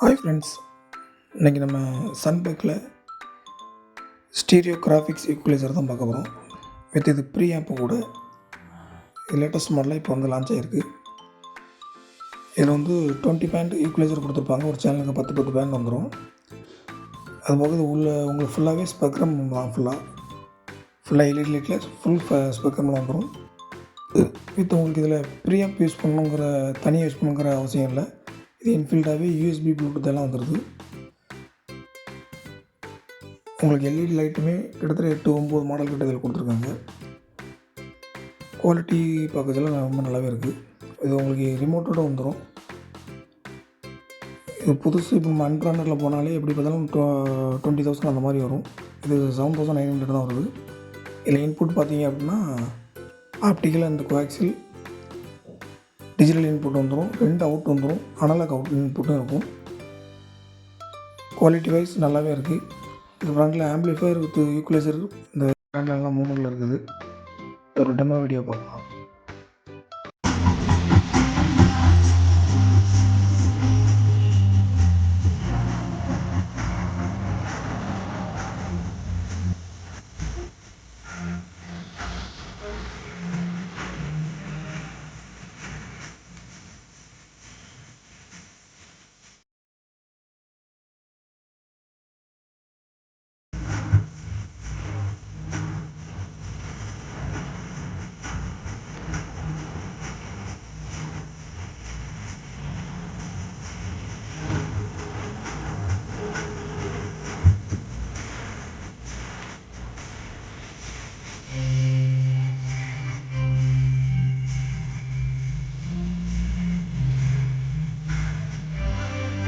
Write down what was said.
Hi friends, இன்றைக்கி நம்ம சன்பெக்கில் stereo graphics equaliser தான் பார்க்க போகிறோம். வித் இது ப்ரீ ஆப்பு கூட லேட்டஸ்ட் மாடலாக இப்போ வந்து லான்ச் ஆகிருக்கு. இதில் வந்து 20 பேண்ட் ஈக்குவலைசர் கொடுத்துருப்பாங்க. ஒரு சேனலுக்கு 10 பேண்ட் வந்துடும். அதுபோக இது உங்களுக்கு ஃபுல்லாகவே ஸ்பெக்ட்ரம் தான். ஃபுல்லாக எல்இடி லைட்டில் ஃபுல் ஸ்பெக்ட்ரமில் வந்துடும். வித் உங்களுக்கு இதில் ப்ரீ ஆப் யூஸ் பண்ணணுங்கிற தனியாக யூஸ் பண்ணுங்கிற அவசியம் இல்லை. இது இன்ஃபில்டாகவே யூஎஸ்பி ப்ளூடூத் எல்லாம் வந்துடுது. உங்களுக்கு எல்இடி லைட்டுமே கிட்டத்தட்ட 8-9 மாடல் கிட்ட இதில் கொடுத்துருக்காங்க. குவாலிட்டி பார்க்கறதுலாம் ரொம்ப நல்லாவே இருக்குது. இது உங்களுக்கு ரிமோட்டோடு வந்துடும். இது புதுசு. இப்போ நம்ம அன்பிராண்டடில் போனாலே எப்படி பார்த்தாலும் 20,000 அந்த மாதிரி வரும். இது 7,900 தான் வருது. இதில் இன்புட் பார்த்தீங்க அப்படின்னா optical and coaxial digital input வந்துடும். 2 அவுட் வந்துடும். அனலாக் அவுட் இன்புட்டும் இருக்கும். குவாலிட்டி வைஸ் நல்லாவே இருக்குது. இந்த ப்ராண்டில் ஆம்பிளிஃபையர் வித் ஈக்குவலைசர் இந்த ப்ராண்டில் எல்லாம் 3 இருக்குது. ஒரு டெமோ வீடியோ பார்க்கலாம்.